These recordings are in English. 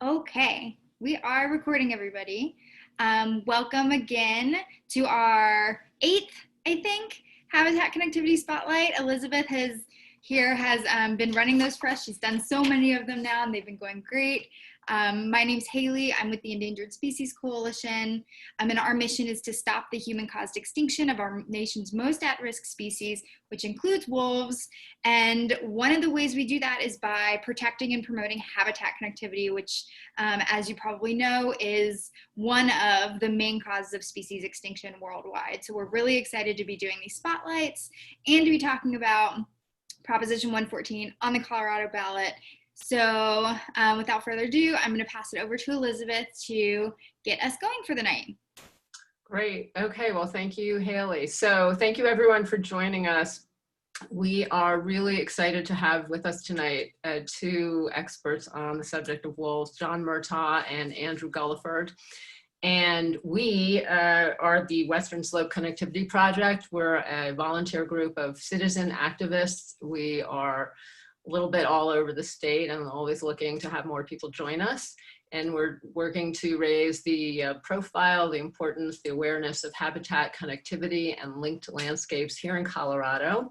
Okay, we are recording, everybody. Welcome again to our eighth, I think, Habitat Connectivity Spotlight. Elizabeth has been running those for us. She's done so many of them now, and they've been going great. My name's Haley. I'm with the Endangered Species Coalition. And our mission is to stop the human-caused extinction of our nation's most at-risk species, which includes wolves. And one of the ways we do that is by protecting and promoting habitat connectivity, which, as you probably know, is one of the main causes of species extinction worldwide. So we're really excited to be doing these spotlights and to be talking about Proposition 114 on the Colorado ballot. So without further ado, I'm going to pass it over to Elizabeth to get us going for the night. Great. Okay. Well, thank you, Haley. So thank you, everyone, for joining us. We are really excited to have with us tonight two experts on the subject of wolves, John Murtaugh and Andrew Gulliford. And we are the Western Slope Connectivity Project. We're a volunteer group of citizen activists. We are a little bit all over the state and always looking to have more people join us. And we're working to raise the profile, the importance, the awareness of habitat connectivity and linked landscapes here in Colorado.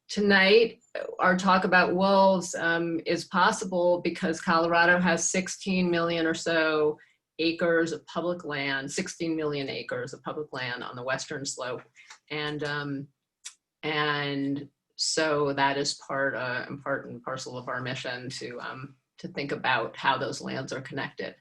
Tonight, our talk about wolves is possible because Colorado has 16 million or so acres of public land, 16 million acres of public land on the Western Slope. And so that is part and parcel of our mission to think about how those lands are connected.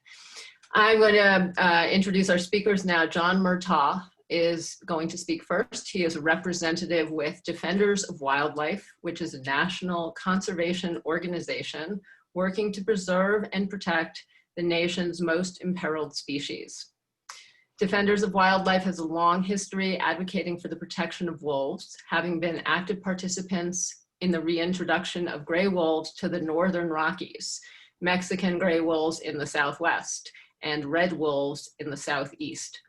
I'm going to introduce our speakers now. John Murtaugh is going to speak first. He is a representative with Defenders of Wildlife, which is a national conservation organization working to preserve and protect the nation's most imperiled species. Defenders of Wildlife has a long history advocating for the protection of wolves, having been active participants in the reintroduction of gray wolves to the Northern Rockies, Mexican gray wolves in the Southwest, and red wolves in the Southeast.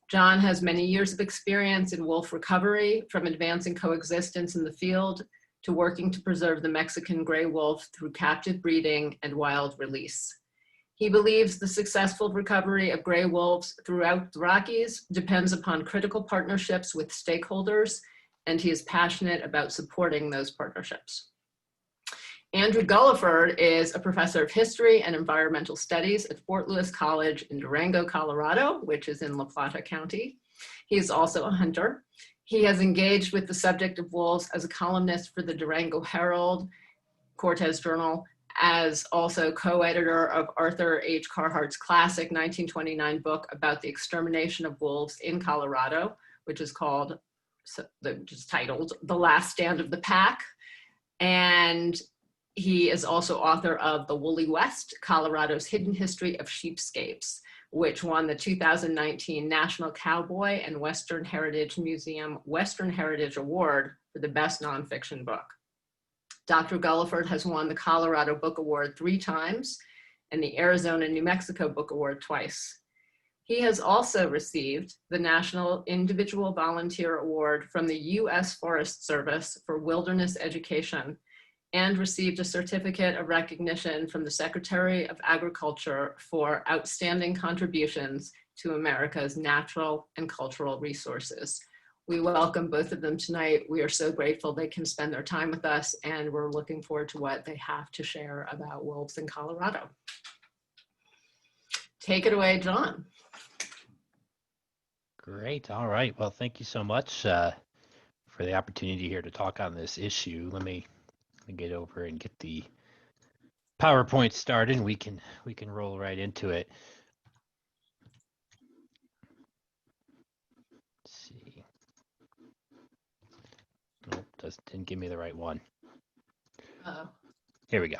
John has many years of experience in wolf recovery, from advancing coexistence in the field to working to preserve the Mexican gray wolf through captive breeding and wild release. He believes the successful recovery of gray wolves throughout the Rockies depends upon critical partnerships with stakeholders, and he is passionate about supporting those partnerships. Andrew Gulliford is a professor of history and environmental studies at Fort Lewis College in Durango, Colorado, which is in La Plata County. He is also a hunter. He has engaged with the subject of wolves as a columnist for the Durango Herald, Cortez Journal, as also co-editor of Arthur H. Carhart's classic 1929 book about the extermination of wolves in Colorado, which is titled The Last Stand of the Pack. And he is also author of The Woolly West, Colorado's Hidden History of Sheepscapes, which won the 2019 National Cowboy and Western Heritage Museum Western Heritage Award for the best nonfiction book. Dr. Gulliford has won the Colorado Book Award 3 times and the Arizona New Mexico Book Award twice. He has also received the National Individual Volunteer Award from the U.S. Forest Service for Wilderness Education and received a certificate of recognition from the Secretary of Agriculture for outstanding contributions to America's natural and cultural resources. We welcome both of them tonight. We are so grateful they can spend their time with us, and we're looking forward to what they have to share about wolves in Colorado. Take it away, John. Great. All right. Well, thank you so much for the opportunity here to talk on this issue. Let me get over and get the PowerPoint started. We can roll right into it. Let's see. Nope, didn't give me the right one. Here we go.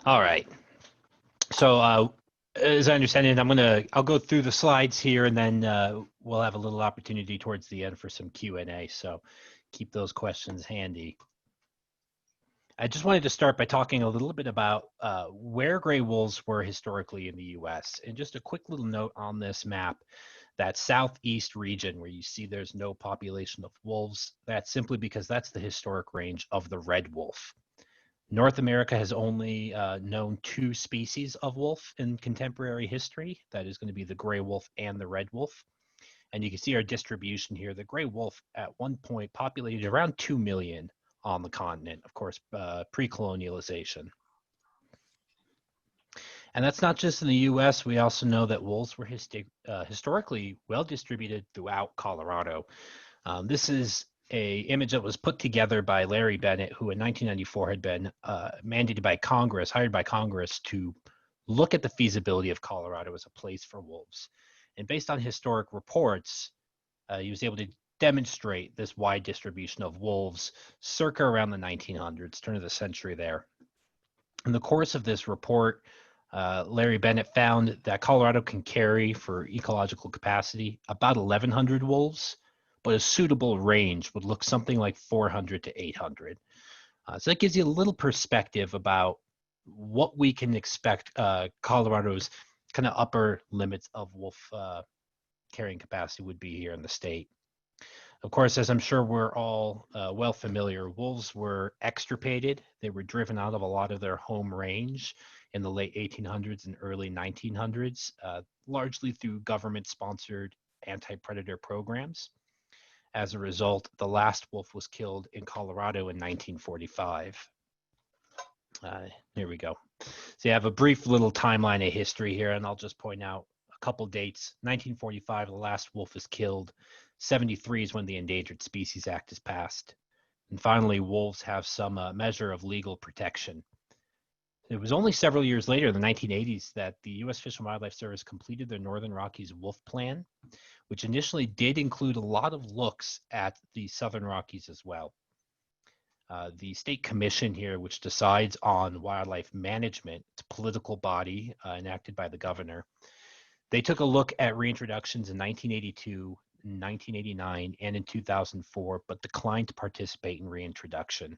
All right. So as I understand it, I'll go through the slides here, and then we'll have a little opportunity towards the end for some Q&A. So keep those questions handy. I just wanted to start by talking a little bit about where gray wolves were historically in the U.S. And just a quick little note on this map, that southeast region where you see there's no population of wolves, that's simply because that's the historic range of the red wolf. North America has only known 2 species of wolf in contemporary history. That is going to be the gray wolf and the red wolf. And you can see our distribution here. The gray wolf at one point populated around 2 million on the continent, of course, pre-colonialization. And that's not just in the US. We also know that wolves were historically well distributed throughout Colorado. This is a image that was put together by Larry Bennett, who in 1994 had been mandated by Congress, hired by Congress to look at the feasibility of Colorado as a place for wolves. And based on historic reports, he was able to demonstrate this wide distribution of wolves circa around the 1900s, turn of the century there. In the course of this report, Larry Bennett found that Colorado can carry for ecological capacity about 1,100 wolves, but a suitable range would look something like 400 to 800. So that gives you a little perspective about what we can expect Colorado's kind of upper limits of wolf carrying capacity would be here in the state. Of course, as I'm sure we're all well familiar, wolves were extirpated. They were driven out of a lot of their home range in the late 1800s and early 1900s, largely through government-sponsored anti-predator programs. As a result, the last wolf was killed in Colorado in 1945. Here we go. So you have a brief little timeline of history here, and I'll just point out a couple dates. 1945, the last wolf is killed. 73 is when the Endangered Species Act is passed. And finally, wolves have some measure of legal protection. It was only several years later, in the 1980s, that the U.S. Fish and Wildlife Service completed their Northern Rockies Wolf Plan, which initially did include a lot of looks at the Southern Rockies as well. The state commission here, which decides on wildlife management, it's a political body enacted by the governor. They took a look at reintroductions in 1982, 1989, and in 2004, but declined to participate in reintroduction.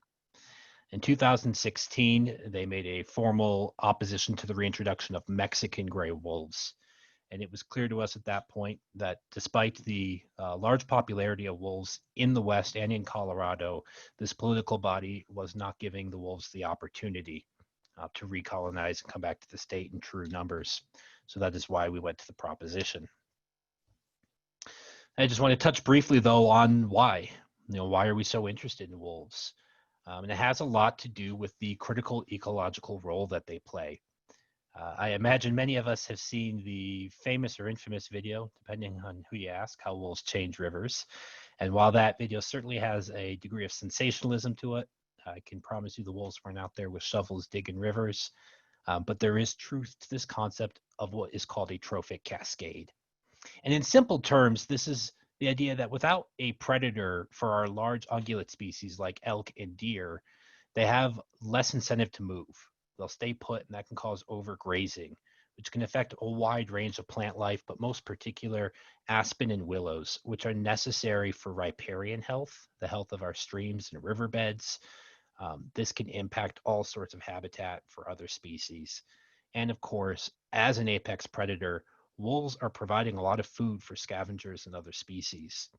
In 2016, they made a formal opposition to the reintroduction of Mexican gray wolves. And it was clear to us at that point that despite the large popularity of wolves in the West and in Colorado, this political body was not giving the wolves the opportunity to recolonize and come back to the state in true numbers. So that is why we went to the proposition. I just want to touch briefly, though, on why. Why are we so interested in wolves? And it has a lot to do with the critical ecological role that they play. I imagine many of us have seen the famous or infamous video, depending on who you ask, how wolves change rivers. And while that video certainly has a degree of sensationalism to it, I can promise you the wolves weren't out there with shovels digging rivers. But there is truth to this concept of what is called a trophic cascade. And in simple terms, this is the idea that without a predator for our large ungulate species like elk and deer, they have less incentive to move. They'll stay put, and that can cause overgrazing, which can affect a wide range of plant life, but most particular aspen and willows, which are necessary for riparian health, the health of our streams and riverbeds. This can impact all sorts of habitat for other species. And of course, as an apex predator, wolves are providing a lot of food for scavengers and other species.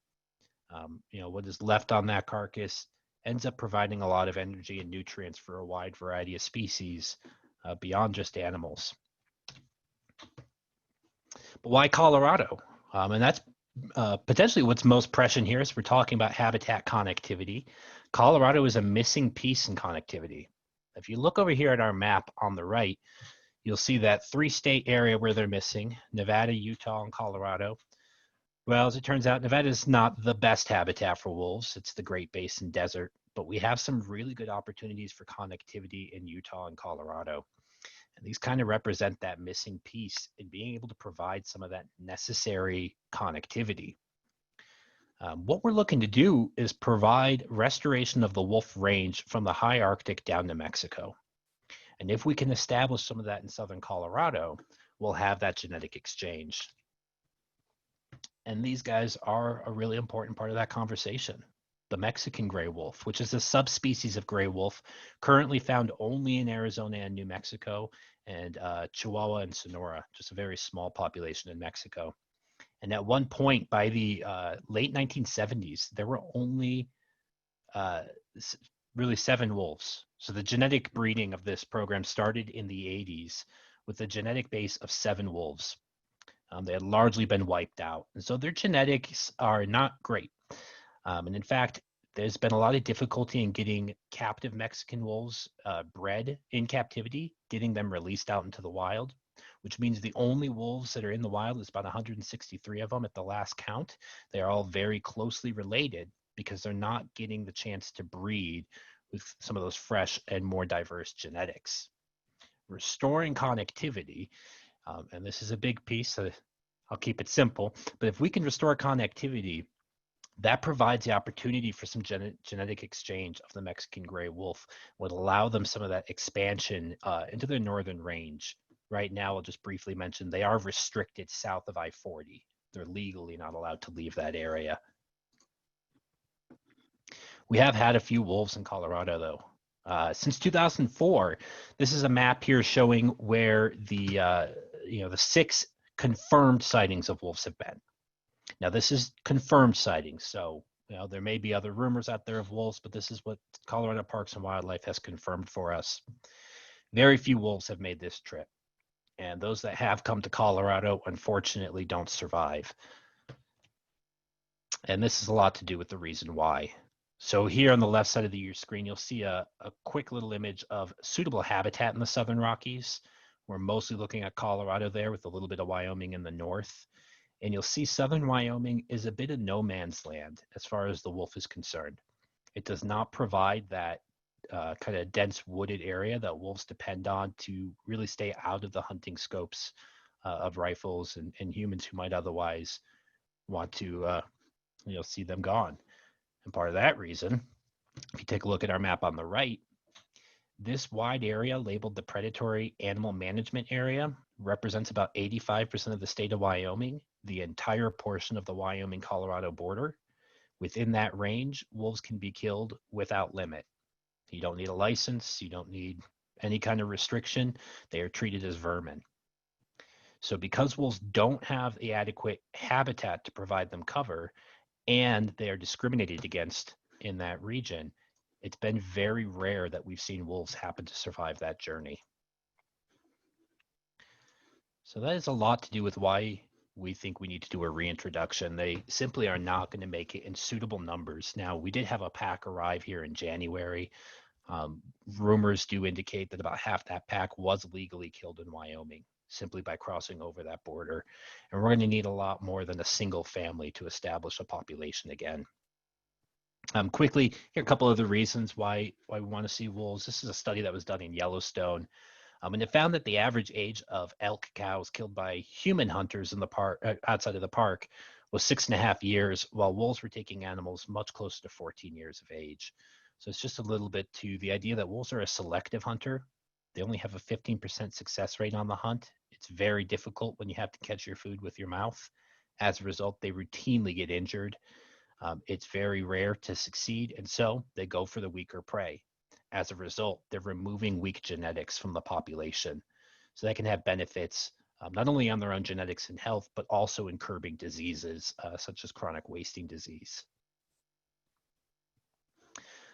What is left on that carcass ends up providing a lot of energy and nutrients for a wide variety of species beyond just animals. But why Colorado? And that's potentially what's most prescient here is we're talking about habitat connectivity. Colorado is a missing piece in connectivity. If you look over here at our map on the right, you'll see that 3-state area where they're missing, Nevada, Utah, and Colorado. Well, as it turns out, Nevada is not the best habitat for wolves. It's the Great Basin Desert, but we have some really good opportunities for connectivity in Utah and Colorado. And these kind of represent that missing piece in being able to provide some of that necessary connectivity. What we're looking to do is provide restoration of the wolf range from the high Arctic down to Mexico. And if we can establish some of that in southern Colorado, we'll have that genetic exchange. And these guys are a really important part of that conversation. The Mexican gray wolf, which is a subspecies of gray wolf currently found only in Arizona and New Mexico and Chihuahua and Sonora, just a very small population in Mexico. And at one point by the late 1970s, there were only really 7 wolves So the genetic breeding of this program started in the 80s with a genetic base of 7 wolves. They had largely been wiped out. And so their genetics are not great. And in fact, there's been a lot of difficulty in getting captive Mexican wolves bred in captivity, getting them released out into the wild, which means the only wolves that are in the wild is about 163 of them at the last count. They are all very closely related because they're not getting the chance to breed with some of those fresh and more diverse genetics. Restoring connectivity, and this is a big piece, so I'll keep it simple, but if we can restore connectivity, that provides the opportunity for some genetic exchange of the Mexican gray wolf, would allow them some of that expansion into the northern range. Right now, I'll just briefly mention they are restricted south of I-40. They're legally not allowed to leave that area. We have had a few wolves in Colorado, though. Since 2004, this is a map here showing where the 6 confirmed sightings of wolves have been. Now, this is confirmed sightings, so there may be other rumors out there of wolves, but this is what Colorado Parks and Wildlife has confirmed for us. Very few wolves have made this trip, and those that have come to Colorado, unfortunately, don't survive. And this has a lot to do with the reason why. So here on the left side of your screen, you'll see a quick little image of suitable habitat in the Southern Rockies. We're mostly looking at Colorado there with a little bit of Wyoming in the north. And you'll see Southern Wyoming is a bit of no man's land as far as the wolf is concerned. It does not provide that kind of dense wooded area that wolves depend on to really stay out of the hunting scopes of rifles and humans who might otherwise want to see them gone. And part of that reason, if you take a look at our map on the right, this wide area labeled the predatory animal management area represents about 85% of the state of Wyoming, the entire portion of the Wyoming-Colorado border. Within that range, wolves can be killed without limit. You don't need a license. You don't need any kind of restriction. They are treated as vermin. So because wolves don't have the adequate habitat to provide them cover, and they are discriminated against in that region, it's been very rare that we've seen wolves happen to survive that journey. So that is a lot to do with why we think we need to do a reintroduction. They simply are not going to make it in suitable numbers. Now, we did have a pack arrive here in January. Rumors do indicate that about half that pack was legally killed in Wyoming simply by crossing over that border. And we're going to need a lot more than a single family to establish a population again. Quickly, here are a couple of the reasons why we want to see wolves. This is a study that was done in Yellowstone. And it found that the average age of elk cows killed by human hunters in the park, outside of the park, was 6.5 years, while wolves were taking animals much closer to 14 years of age. So it's just a little bit to the idea that wolves are a selective hunter. They only have a 15% success rate on the hunt. It's very difficult when you have to catch your food with your mouth. As a result, they routinely get injured. It's very rare to succeed, and so they go for the weaker prey. As a result, they're removing weak genetics from the population. So that can have benefits not only on their own genetics and health, but also in curbing diseases such as chronic wasting disease.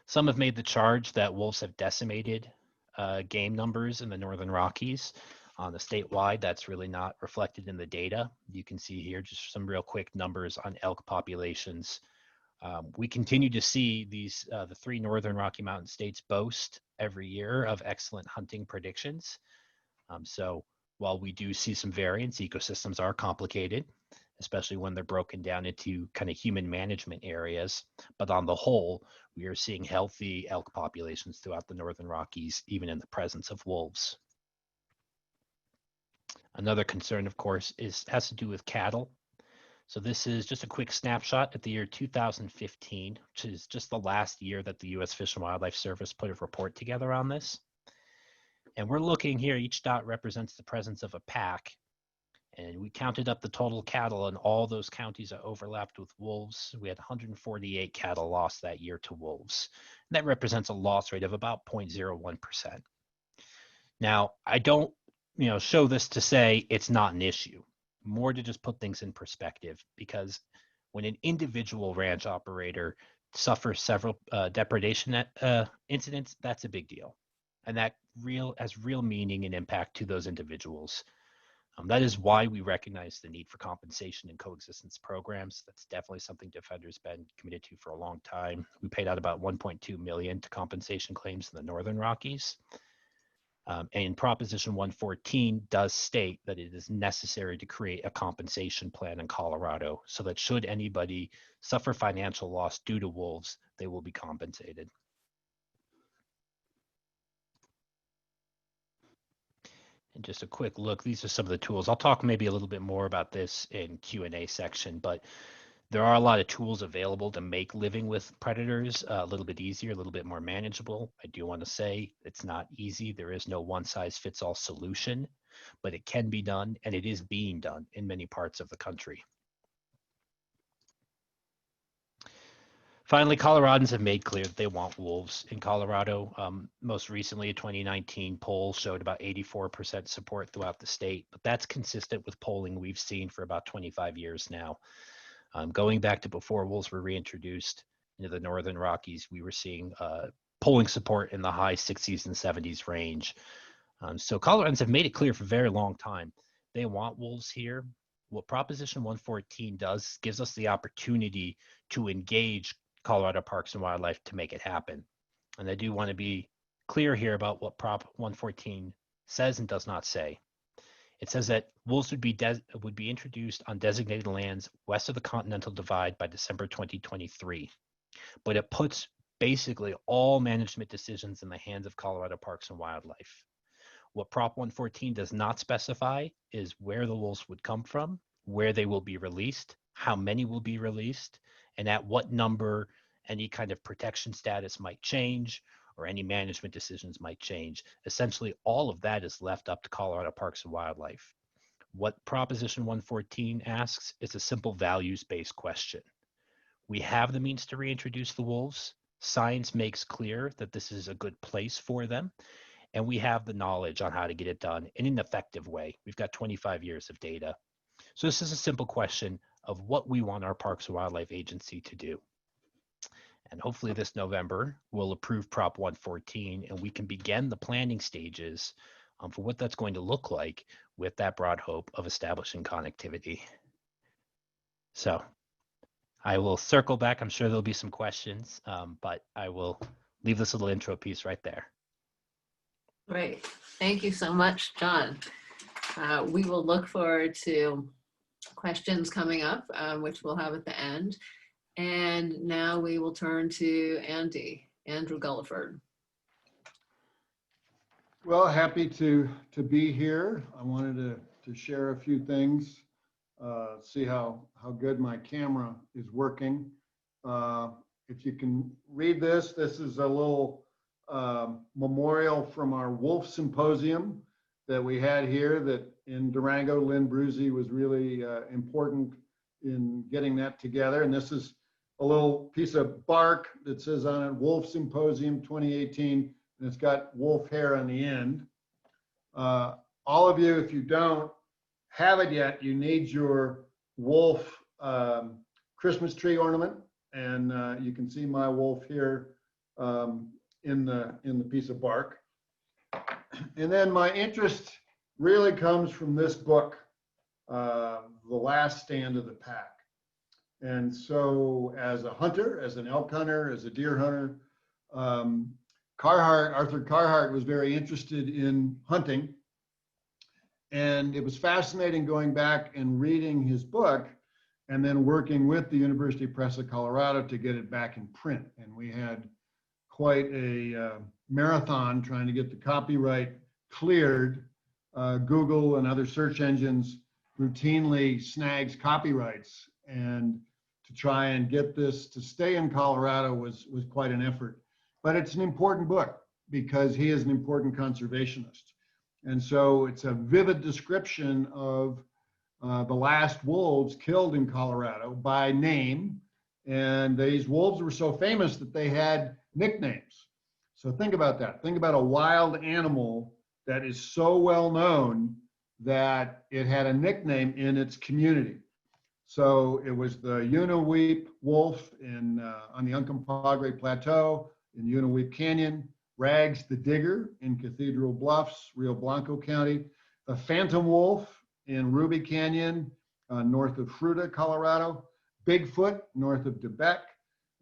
Some have made the charge that wolves have decimated game numbers in the Northern Rockies. On the statewide, that's really not reflected in the data. You can see here just some real quick numbers on elk populations. We continue to see these the 3 Northern Rocky Mountain states boast every year of excellent hunting predictions. So while we do see some variance, ecosystems are complicated, especially when they're broken down into kind of human management areas. But on the whole, we are seeing healthy elk populations throughout the Northern Rockies, even in the presence of wolves. Another concern, of course, has to do with cattle. So this is just a quick snapshot at the year 2015, which is just the last year that the U.S. Fish and Wildlife Service put a report together on this. And we're looking here, each dot represents the presence of a pack. And we counted up the total cattle in all those counties that overlapped with wolves. We had 148 cattle lost that year to wolves. And that represents a loss rate of about 0.01%. Now, I don't show this to say it's not an issue. More to just put things in perspective, because when an individual ranch operator suffer several depredation incidents, that's a big deal. And that has real meaning and impact to those individuals. That is why we recognize the need for compensation and coexistence programs. That's definitely something Defender's been committed to for a long time. We paid out about $1.2 million to compensation claims in the Northern Rockies. And Proposition 114 does state that it is necessary to create a compensation plan in Colorado so that should anybody suffer financial loss due to wolves, they will be compensated. And just a quick look, these are some of the tools. I'll talk maybe a little bit more about this in Q&A section, but there are a lot of tools available to make living with predators a little bit easier, a little bit more manageable. I do want to say it's not easy. There is no one-size-fits-all solution, but it can be done, and it is being done in many parts of the country. Finally, Coloradans have made clear that they want wolves in Colorado. Most recently, a 2019 poll showed about 84% support throughout the state, but that's consistent with polling we've seen for about 25 years now. Going back to before wolves were reintroduced into the Northern Rockies, we were seeing polling support in the high 60s and 70s range. So Coloradans have made it clear for a very long time they want wolves here. What Proposition 114 does gives us the opportunity to engage Colorado Parks and Wildlife to make it happen. And I do want to be clear here about what Prop 114 says and does not say. It says that wolves would be introduced on designated lands west of the Continental Divide by December 2023. But it puts basically all management decisions in the hands of Colorado Parks and Wildlife. What Prop 114 does not specify is where the wolves would come from, where they will be released, how many will be released, and at what number any kind of protection status might change or any management decisions might change. Essentially, all of that is left up to Colorado Parks and Wildlife. What Proposition 114 asks is a simple values-based question. We have the means to reintroduce the wolves. Science makes clear that this is a good place for them, and we have the knowledge on how to get it done in an effective way. We've got 25 years of data. So this is a simple question of what we want our Parks and Wildlife Agency to do. And hopefully this November, we'll approve Prop 114 and we can begin the planning stages for what that's going to look like with that broad hope of establishing connectivity. So I will circle back. I'm sure there'll be some questions, but I will leave this little intro piece right there. Great. Thank you so much, John. We will look forward to questions coming up, which we'll have at the end. And now we will turn to Andrew Gulliford. Well, happy to be here. I wanted to share a few things, see how good my camera is working. If you can read this, this is a little memorial from our wolf symposium that we had here that in Durango. Lynn Bruzy was really important in getting that together. And this is a little piece of bark that says on it, Wolf Symposium 2018, and it's got wolf hair on the end. All of you, if you don't have it yet, you need your wolf Christmas tree ornament. And you can see my wolf here in the piece of bark. And then my interest really comes from this book, The Last Stand of the Pack. And so as a hunter, as an elk hunter, as a deer hunter, Arthur Carhart was very interested in hunting. And it was fascinating going back and reading his book and then working with the University Press of Colorado to get it back in print. And we had quite a marathon trying to get the copyright cleared. Google and other search engines routinely snags copyrights, and to try and get this to stay in Colorado was quite an effort. But it's an important book because he is an important conservationist. And so it's a vivid description of the last wolves killed in Colorado by name. And these wolves were so famous that they had nicknames. So think about that. Think about a wild animal that is so well known that it had a nickname in its community. So it was the Unaweep wolf on the Uncompahgre Plateau in Unaweep Canyon, Rags the Digger in Cathedral Bluffs, Rio Blanco County, the Phantom Wolf in Ruby Canyon, north of Fruita, Colorado, Bigfoot north of Debec,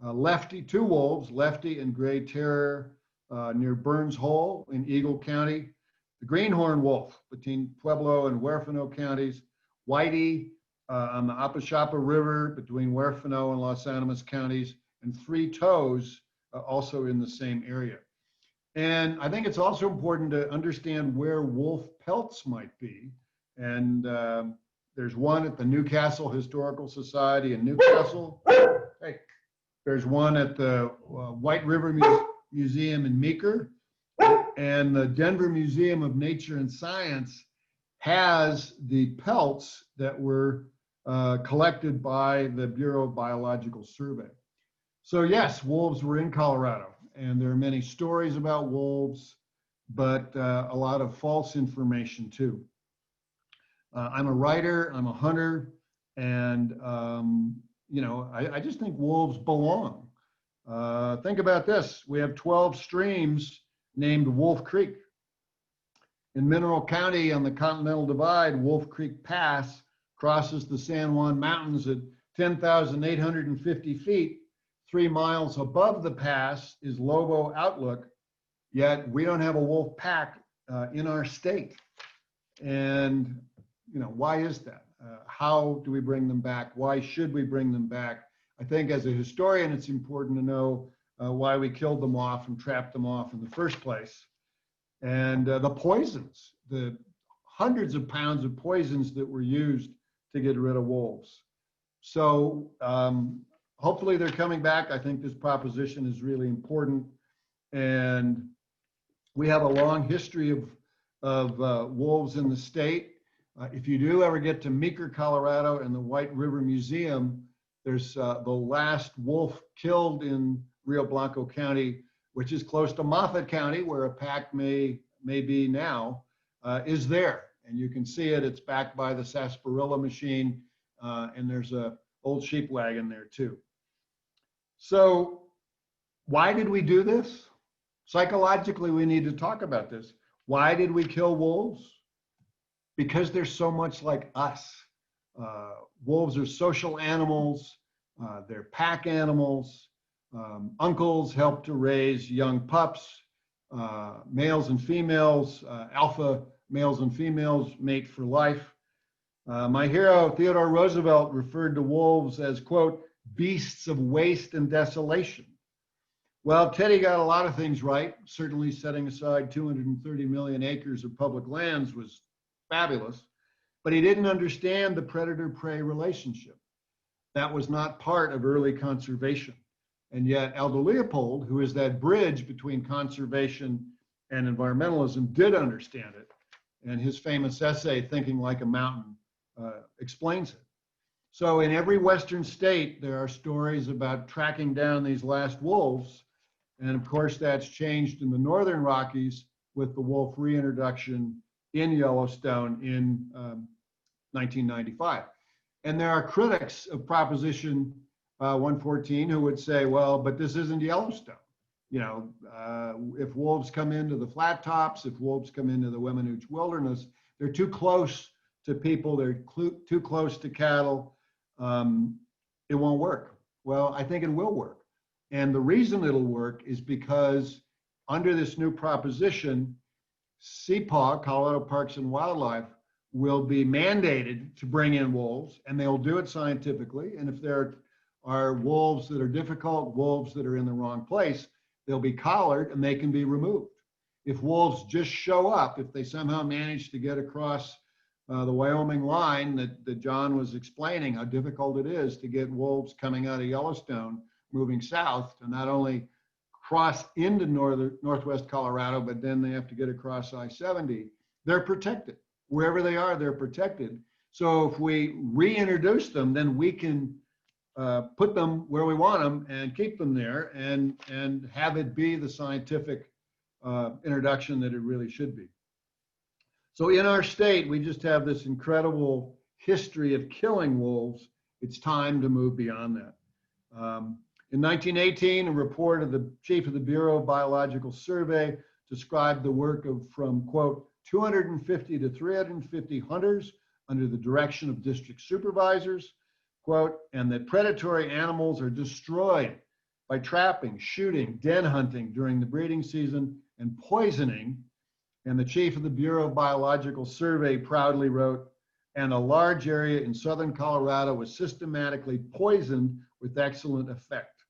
Lefty, two wolves, Lefty and Gray Terror near Burns Hole in Eagle County, the Greenhorn Wolf between Pueblo and Huerfano counties, Whitey on the Apachapa River between Huerfano and Los Animas counties, and Three Toes also in the same area. And I think it's also important to understand where wolf pelts might be. And there's one at the Newcastle Historical Society in Newcastle. Hey, there's one at the White River Museum in Meeker. And the Denver Museum of Nature and Science has the pelts that were collected by the Bureau of Biological Survey. So yes, wolves were in Colorado, and there are many stories about wolves, but a lot of false information too. I'm a writer, I'm a hunter, and you know, I just think wolves belong. Think about this, we have 12 streams named Wolf Creek. In Mineral County on the Continental Divide, Wolf Creek Pass crosses the San Juan Mountains at 10,850 feet. 3 miles above the pass is Lobo Outlook, yet we don't have a wolf pack in our state. And, you know, why is that? How do we bring them back? Why should we bring them back? I think as a historian, it's important to know why we killed them off and trapped them off in the first place. And the poisons, the hundreds of pounds of poisons that were used to get rid of wolves. So hopefully they're coming back. I think this proposition is really important. And we have a long history of wolves in the state. If you do ever get to Meeker, Colorado, and the White River Museum, there's the last wolf killed in Rio Blanco County, which is close to Moffat County, where a pack may be now, is there. And you can see it, it's backed by the sarsaparilla machine, and there's a old sheep wagon there too. So why did we do this? Psychologically, we need to talk about this. Why did we kill wolves? Because they're so much like us. Wolves are social animals, they're pack animals. Uncles help to raise young pups, males and females, alpha males and females mate for life. My hero, Theodore Roosevelt, referred to wolves as, quote, beasts of waste and desolation. Well, Teddy got a lot of things right. Certainly setting aside 230 million acres of public lands was fabulous, but he didn't understand the predator-prey relationship. That was not part of early conservation. And yet Aldo Leopold, who is that bridge between conservation and environmentalism, did understand it. And his famous essay, Thinking Like a Mountain, explains it. So in every Western state, there are stories about tracking down these last wolves. And of course, that's changed in the Northern Rockies with the wolf reintroduction in Yellowstone in 1995. And there are critics of Proposition 114 who would say, well, but this isn't Yellowstone. You know, if wolves come into the flat tops, if wolves come into the Weminuche Wilderness, they're too close to people, they're too close to cattle. It won't work. Well, I think it will work. And the reason it'll work is because under this new proposition, CPAW, Colorado Parks and Wildlife, will be mandated to bring in wolves, and they'll do it scientifically. And if there are wolves that are difficult, wolves that are in the wrong place, they'll be collared and they can be removed. If wolves just show up, if they somehow manage to get across the Wyoming line that John was explaining, how difficult it is to get wolves coming out of Yellowstone, moving south to not only cross into northwest Colorado, but then they have to get across I-70, they're protected. Wherever they are, they're protected. So if we reintroduce them, then we can put them where we want them and keep them there and have it be the scientific introduction that it really should be. So in our state, we just have this incredible history of killing wolves it's time to move beyond that. In 1918, a report of the chief of the Bureau of Biological Survey described the work of from, quote, 250 to 350 hunters under the direction of district supervisors, quote, and that predatory animals are destroyed by trapping, shooting, den hunting during the breeding season, and poisoning. And the chief of the Bureau of Biological Survey proudly wrote, and a large area in southern Colorado was systematically poisoned with excellent effect.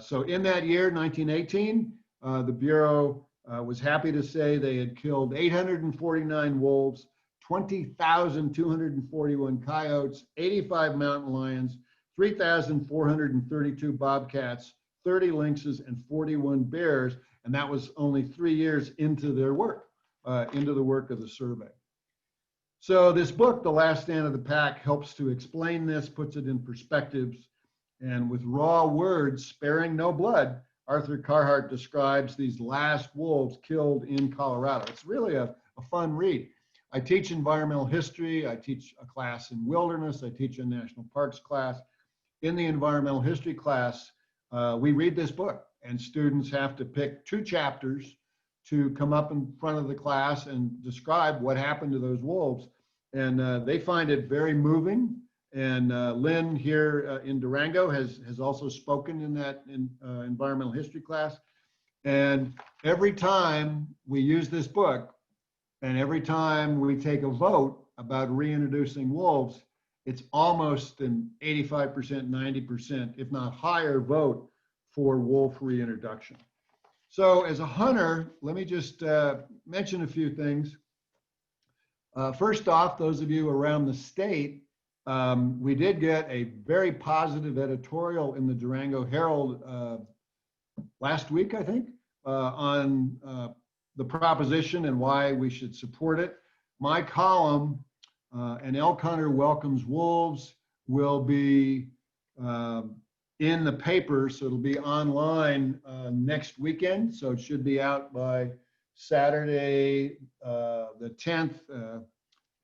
So in that year, 1918, the Bureau was happy to say they had killed 849 wolves, 20,241 coyotes, 85 mountain lions, 3,432 bobcats, 30 lynxes, and 41 bears. And that was only 3 years into their work, into the work of the survey. So this book, The Last Stand of the Pack, helps to explain this, puts it in perspectives, and with raw words, sparing no blood, Arthur Carhart describes these last wolves killed in Colorado. It's really a fun read. I teach environmental history. I teach a class in wilderness. I teach a national parks class. In the environmental history class, we read this book, and students have to pick 2 chapters to come up in front of the class and describe what happened to those wolves. And they find it very moving. And Lynn here in Durango has also spoken in that environmental history class. And every time we use this book, and every time we take a vote about reintroducing wolves, it's almost an 85%, 90%, if not higher vote for wolf reintroduction. So as a hunter, let me just mention a few things. First off, those of you around the state, we did get a very positive editorial in the Durango Herald last week, I think, on the proposition and why we should support it. My column, An Elk Hunter Welcomes Wolves, will be in the paper, so it'll be online next weekend. So it should be out by Saturday, the 10th.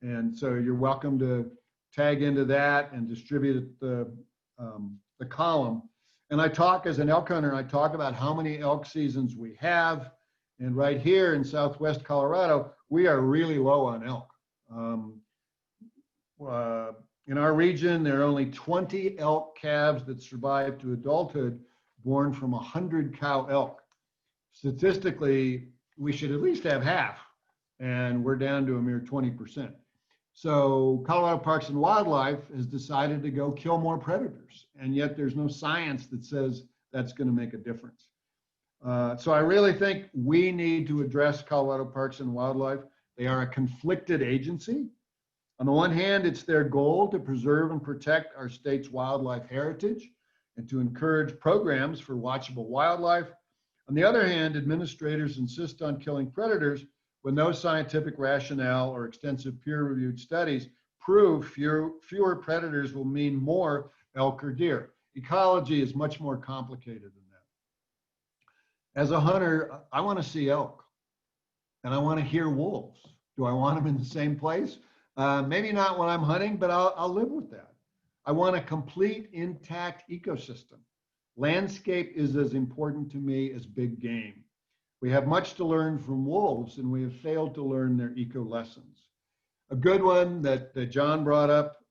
And so you're welcome to tag into that and distribute the column. And I talk, as an elk hunter, I talk about how many elk seasons we have. And right here in Southwest Colorado, we are really low on elk. In our region, there are only 20 elk calves that survive to adulthood born from 100 cow elk. Statistically, we should at least have half, and we're down to a mere 20%. So Colorado Parks and Wildlife has decided to go kill more predators, and yet there's no science that says that's going to make a difference. So I really think we need to address Colorado Parks and Wildlife. They are a conflicted agency. On the one hand, it's their goal to preserve and protect our state's wildlife heritage and to encourage programs for watchable wildlife. On the other hand, administrators insist on killing predators when no scientific rationale or extensive peer-reviewed studies prove fewer predators will mean more elk or deer. Ecology is much more complicated than that. As a hunter, I want to see elk, and I want to hear wolves. Do I want them in the same place? Maybe not when I'm hunting, but I'll live with that. I want a complete, intact ecosystem. Landscape is as important to me as big game. We have much to learn from wolves, and we have failed to learn their eco lessons. A good one that John brought up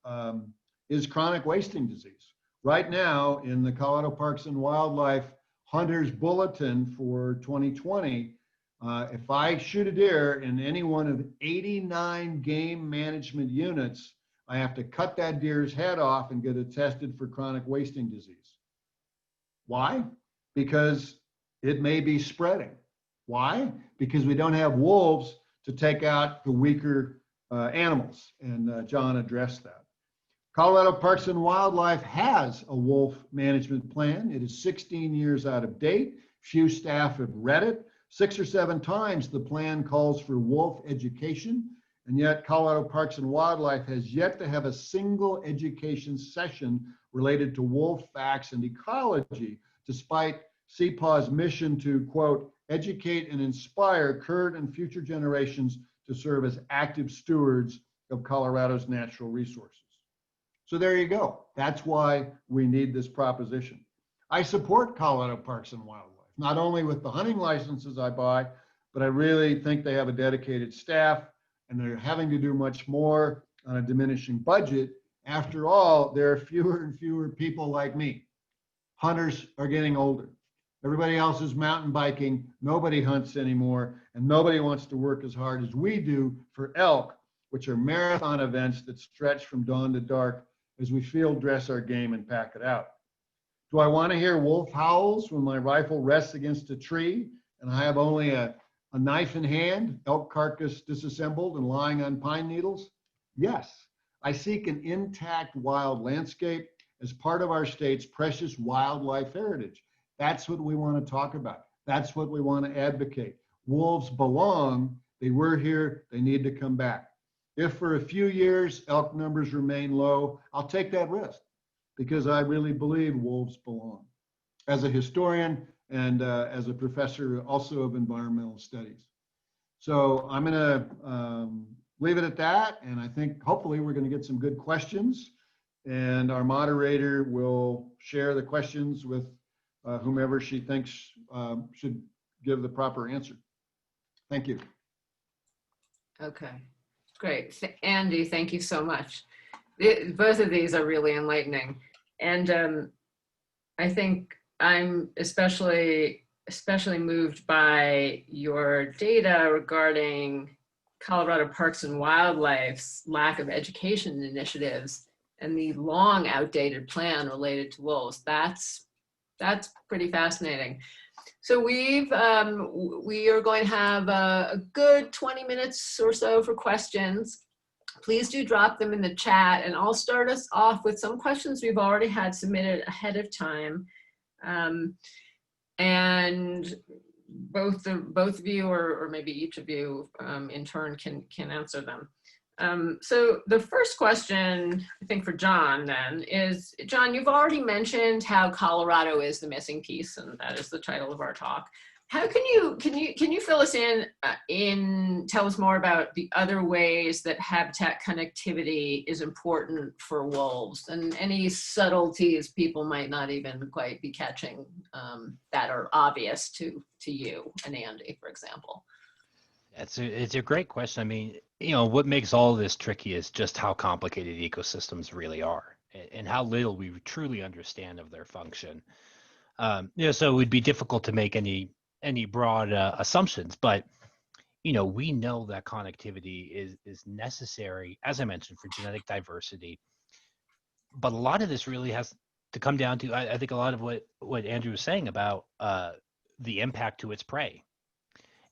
is chronic wasting disease. Right now, in the Colorado Parks and Wildlife Hunters Bulletin for 2020, if I shoot a deer in any one of 89 game management units, I have to cut that deer's head off and get it tested for chronic wasting disease. Why? Because it may be spreading. Why? Because we don't have wolves to take out the weaker animals, and John addressed that. Colorado Parks and Wildlife has a wolf management plan. It is 16 years out of date. Few staff have read it. 6 or 7 times the plan calls for wolf education, and yet Colorado Parks and Wildlife has yet to have a single education session related to wolf facts and ecology, despite CPAW's mission to, quote, educate and inspire current and future generations to serve as active stewards of Colorado's natural resources. So there you go. That's why we need this proposition. I support Colorado Parks and Wildlife, not only with the hunting licenses I buy, but I really think they have a dedicated staff and they're having to do much more on a diminishing budget. After all, there are fewer and fewer people like me. Hunters are getting older. Everybody else is mountain biking. Nobody hunts anymore, and nobody wants to work as hard as we do for elk, which are marathon events that stretch from dawn to dark as we field dress our game and pack it out. Do I want to hear wolf howls when my rifle rests against a tree and I have only a knife in hand, elk carcass disassembled and lying on pine needles? Yes. I seek an intact wild landscape as part of our state's precious wildlife heritage. That's what we want to talk about. That's what we want to advocate. Wolves belong. They were here. They need to come back. If for a few years elk numbers remain low, I'll take that risk because I really believe wolves belong. As a historian and as a professor also of environmental studies. So I'm going to leave it at that. And I think hopefully we're going to get some good questions. And our moderator will share the questions with whomever she thinks should give the proper answer. Thank you. Okay, great. Andy, thank you so much. Both of these are really enlightening. And I think I'm especially moved by your data regarding Colorado Parks and Wildlife's lack of education initiatives and the long outdated plan related to wolves. That's pretty fascinating. So we are going to have a good 20 minutes or so for questions. Please do drop them in the chat, and I'll start us off with some questions we've already had submitted ahead of time. And both of you, or maybe each of you in turn can answer them. So the first question, I think for John then, is, John, you've already mentioned how Colorado is the missing piece, and that is the title of our talk. How can you fill us in, tell us more about the other ways that habitat connectivity is important for wolves, and any subtleties people might not even quite be catching that are obvious to you and Andy, for example? It's a great question. I mean, what makes all of this tricky is just how complicated ecosystems really are and how little we truly understand of their function. So it would be difficult to make any broad assumptions, but we know that connectivity is necessary, as I mentioned, for genetic diversity. But a lot of this really has to come down to, I think, a lot of what Andrew was saying about the impact to its prey.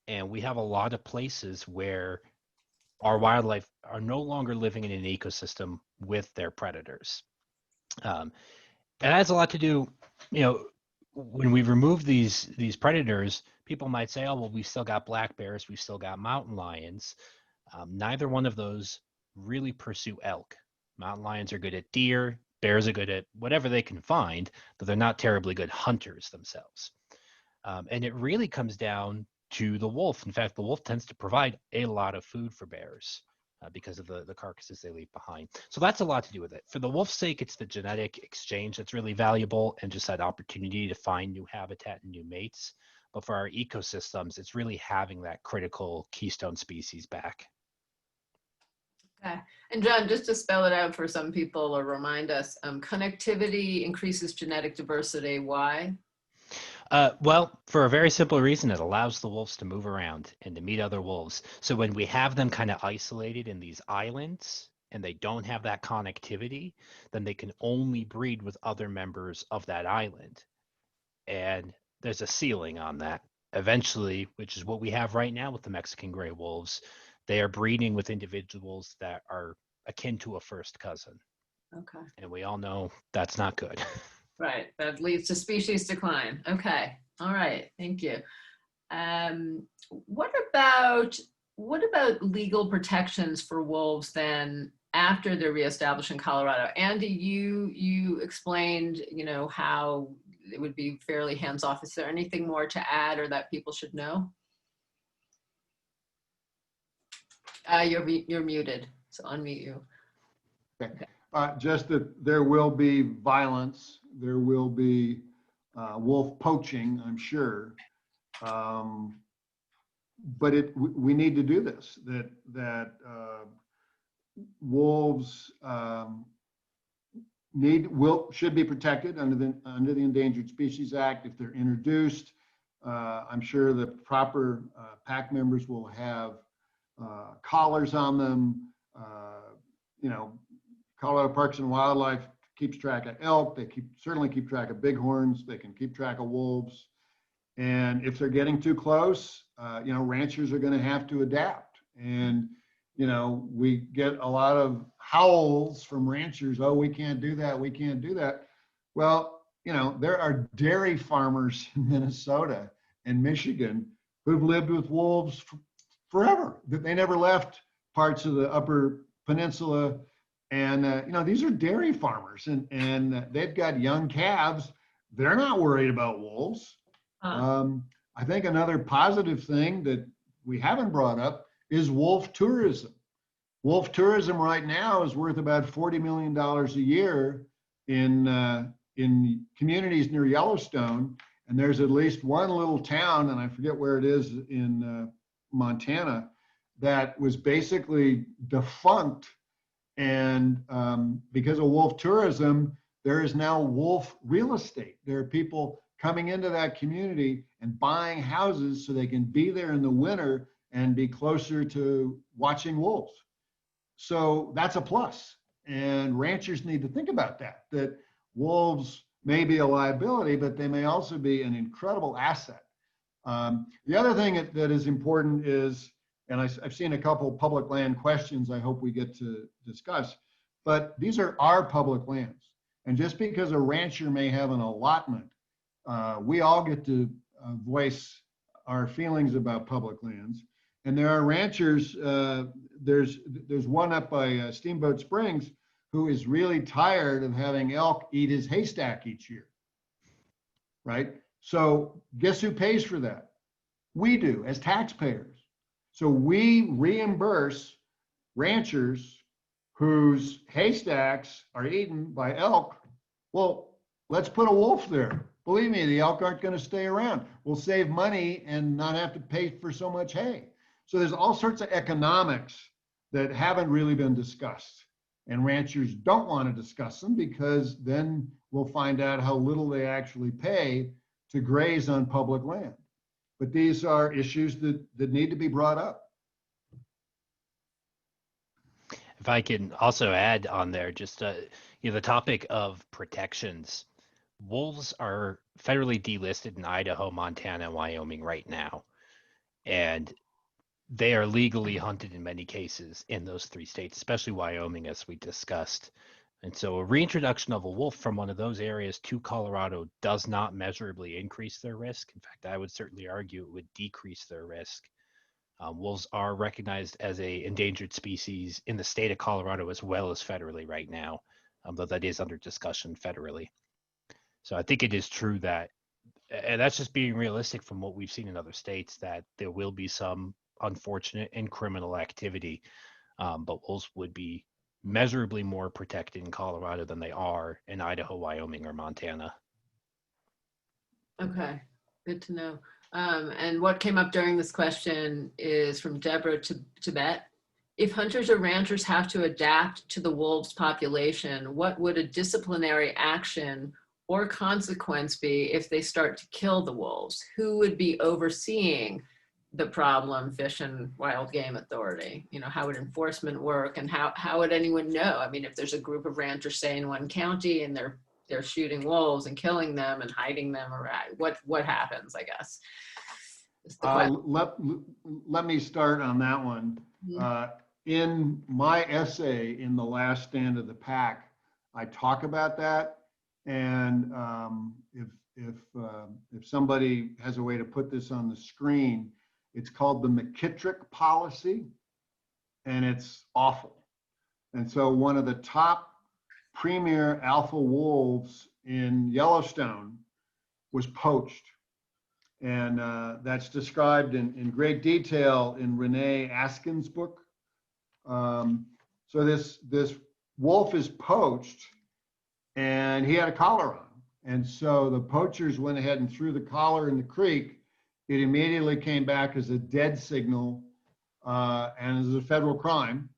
And we have a lot of places where our wildlife are no longer living in an ecosystem with their predators. And that has a lot to do, when we remove these predators, people might say, oh, well, we still got black bears, we still got mountain lions. Neither one of those really pursue elk. Mountain lions are good at deer, bears are good at whatever they can find, but they're not terribly good hunters themselves. And it really comes down to the wolf. In fact, the wolf tends to provide a lot of food for bears because of the carcasses they leave behind. So that's a lot to do with it. For the wolf's sake, it's the genetic exchange that's really valuable and just that opportunity to find new habitat and new mates. But for our ecosystems, it's really having that critical keystone species back. Okay. And John, just to spell it out for some people or remind us, connectivity increases genetic diversity. Why? Well, for a very simple reason, it allows the wolves to move around and to meet other wolves. So when we have them kind of isolated in these islands and they don't have that connectivity, then they can only breed with other members of that island. And there's a ceiling on that. Eventually, which is what we have right now with the Mexican gray wolves, they are breeding with individuals that are akin to a first cousin. Okay. And we all know that's not good. Right, that leads to species decline. Okay, all right, thank you. What about legal protections for wolves then after they're reestablished in Colorado? Andy, you explained, how it would be fairly hands-off. Is there anything more to add or that people should know? You're muted, so unmute you. Okay. Just that there will be violence, there will be wolf poaching, I'm sure. But we need to do this. That wolves should be protected under the Endangered Species Act. If they're introduced, I'm sure the proper pack members will have collars on them. You know, Colorado Parks and Wildlife keeps track of elk. They certainly keep track of bighorns. They can keep track of wolves. And if they're getting too close, you know, ranchers are going to have to adapt. And, you know, we get a lot of howls from ranchers. Oh, we can't do that. We can't do that. Well, you know, there are dairy farmers in Minnesota and Michigan who've lived with wolves forever. They never left parts of the Upper Peninsula. And, you know, these are dairy farmers and they've got young calves. They're not worried about wolves. I think another positive thing that we haven't brought up is wolf tourism. Wolf tourism right now is worth about $40 million a year in communities near Yellowstone. And there's at least one little town, and I forget where it is in Montana, that was basically defunct. And because of wolf tourism, there is now wolf real estate. There are people coming into that community and buying houses so they can be there in the winter and be closer to watching wolves. So that's a plus. And ranchers need to think about that wolves may be a liability, but they may also be an incredible asset. The other thing that is important is, and I've seen a couple public land questions I hope we get to discuss, but these are our public lands. And just because a rancher may have an allotment, we all get to voice our feelings about public lands. And there are ranchers, there's one up by Steamboat Springs who is really tired of having elk eat his haystack each year, right? So guess who pays for that? We do as taxpayers. So we reimburse ranchers whose haystacks are eaten by elk. Well, let's put a wolf there. Believe me, the elk aren't going to stay around. We'll save money and not have to pay for so much hay. So there's all sorts of economics that haven't really been discussed. And ranchers don't want to discuss them because then we'll find out how little they actually pay to graze on public land. But these are issues that need to be brought up. If I can also add on there, just you know, the topic of protections. Wolves are federally delisted in Idaho, Montana, and Wyoming right now. And they are legally hunted in many cases in those three states, especially Wyoming, as we discussed. And so a reintroduction of a wolf from one of those areas to Colorado does not measurably increase their risk. In fact, I would certainly argue it would decrease their risk. Wolves are recognized as an endangered species in the state of Colorado as well as federally right now, though that is under discussion federally. So I think it is true that, and that's just being realistic from what we've seen in other states, that there will be some unfortunate and criminal activity, but wolves would be measurably more protected in Colorado than they are in Idaho, Wyoming, or Montana. Okay, good to know. And what came up during this question is from Deborah Tibet. If hunters or ranchers have to adapt to the wolves population, what would a disciplinary action or consequence be if they start to kill the wolves? Who would be overseeing the problem, Fish and Wild Game Authority? You know, how would enforcement work, and how would anyone know? I mean, if there's a group of ranchers, say in one county, and they're shooting wolves and killing them and hiding them around, what happens, I guess? Let me start on that one. In my essay in The Last Stand of the Pack, I talk about that. And if somebody has a way to put this on the screen, it's called the McKittrick policy, and it's awful. And so one of the top premier alpha wolves in Yellowstone was poached. And that's described in great detail in Renee Askin's book. So this wolf is poached and he had a collar on. And so the poachers went ahead and threw the collar in the creek. It immediately came back as a dead signal and as a federal crime.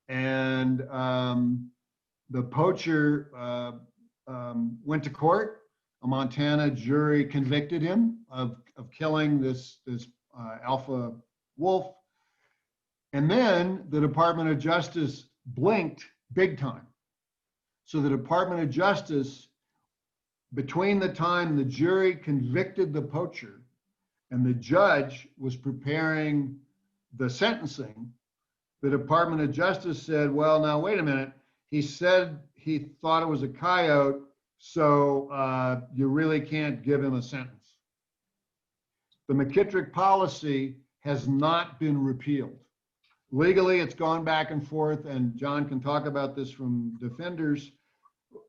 And the poacher went to court. A Montana jury convicted him of killing this alpha wolf. And then the Department of Justice blinked big time. So the Department of Justice, between the time the jury convicted the poacher and the judge was preparing the sentencing, the Department of Justice said, well, now, wait a minute. He said he thought it was a coyote, so you really can't give him a sentence. The McKittrick policy has not been repealed. Legally, it's gone back and forth, and John can talk about this from defenders.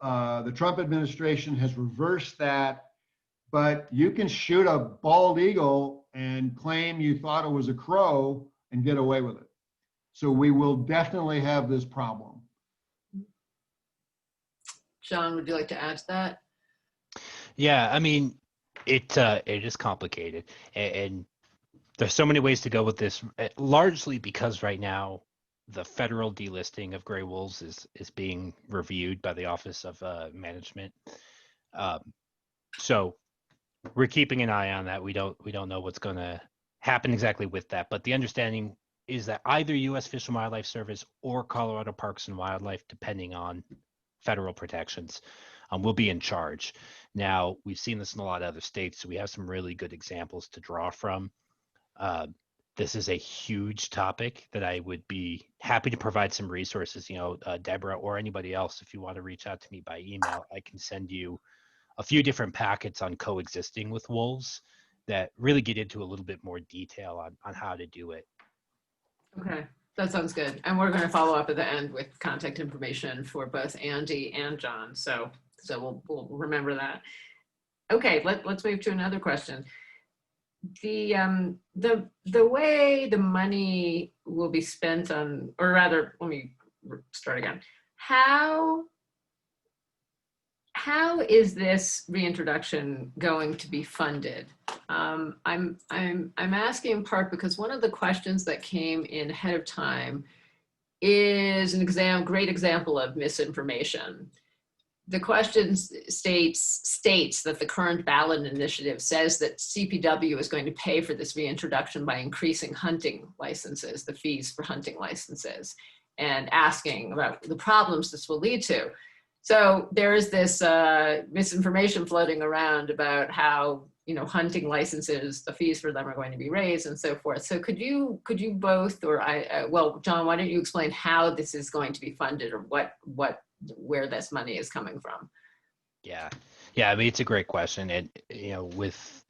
The Trump administration has reversed that, but you can shoot a bald eagle and claim you thought it was a crow and get away with it. So we will definitely have this problem. John, would you like to add to that? Yeah, I mean, it is complicated, and there's so many ways to go with this, largely because right now the federal delisting of gray wolves is being reviewed by the Office of Management. So we're keeping an eye on that. We don't know what's going to happen exactly with that, but the understanding is that either U.S. Fish and Wildlife Service or Colorado Parks and Wildlife, depending on federal protections, will be in charge. Now, we've seen this in a lot of other states, so we have some really good examples to draw from. This is a huge topic that I would be happy to provide some resources. Deborah or anybody else, if you want to reach out to me by email, I can send you a few different packets on coexisting with wolves that really get into a little bit more detail on how to do it. Okay, that sounds good. And we're going to follow up at the end with contact information for both Andy and John. So we'll remember that. Okay, let's move to another question. The way the money will be spent on, or rather, let me start again. How is this reintroduction going to be funded? I'm asking in part because one of the questions that came in ahead of time is great example of misinformation. The question states that the current ballot initiative says that CPW is going to pay for this reintroduction by increasing hunting licenses, the fees for hunting licenses, and asking about the problems this will lead to. So there is this misinformation floating around about how hunting licenses, the fees for them are going to be raised and so forth. So could you both, or well, John, why don't you explain how this is going to be funded, or where this money is coming from? Yeah. I mean, it's a great question, and with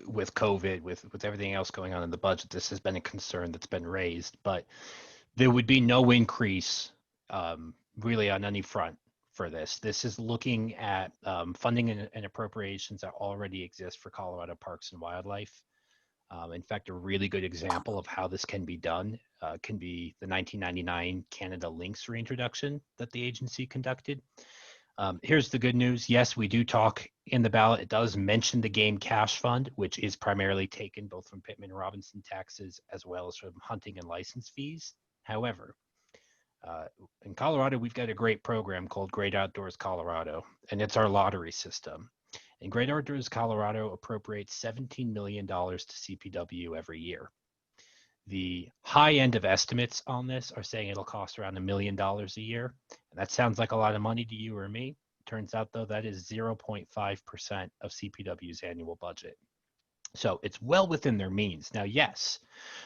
COVID, with everything else going on in the budget, this has been a concern that's been raised. But there would be no increase really on any front for this. This is looking at funding and appropriations that already exist for Colorado Parks and Wildlife. In fact, a really good example of how this can be done can be the 1999 Canada lynx reintroduction that the agency conducted. Here's the good news. Yes, we do talk in the ballot. It does mention the Game Cash Fund, which is primarily taken both from Pittman and Robinson taxes as well as from hunting and license fees. However, in Colorado, we've got a great program called Great Outdoors Colorado, and it's our lottery system. And Great Outdoors Colorado appropriates $17 million to CPW every year. The high end of estimates on this are saying it'll cost around $1 million a year. And that sounds like a lot of money to you or me. Turns out, though, that is 0.5% of CPW's annual budget. So it's well within their means. Now, yes,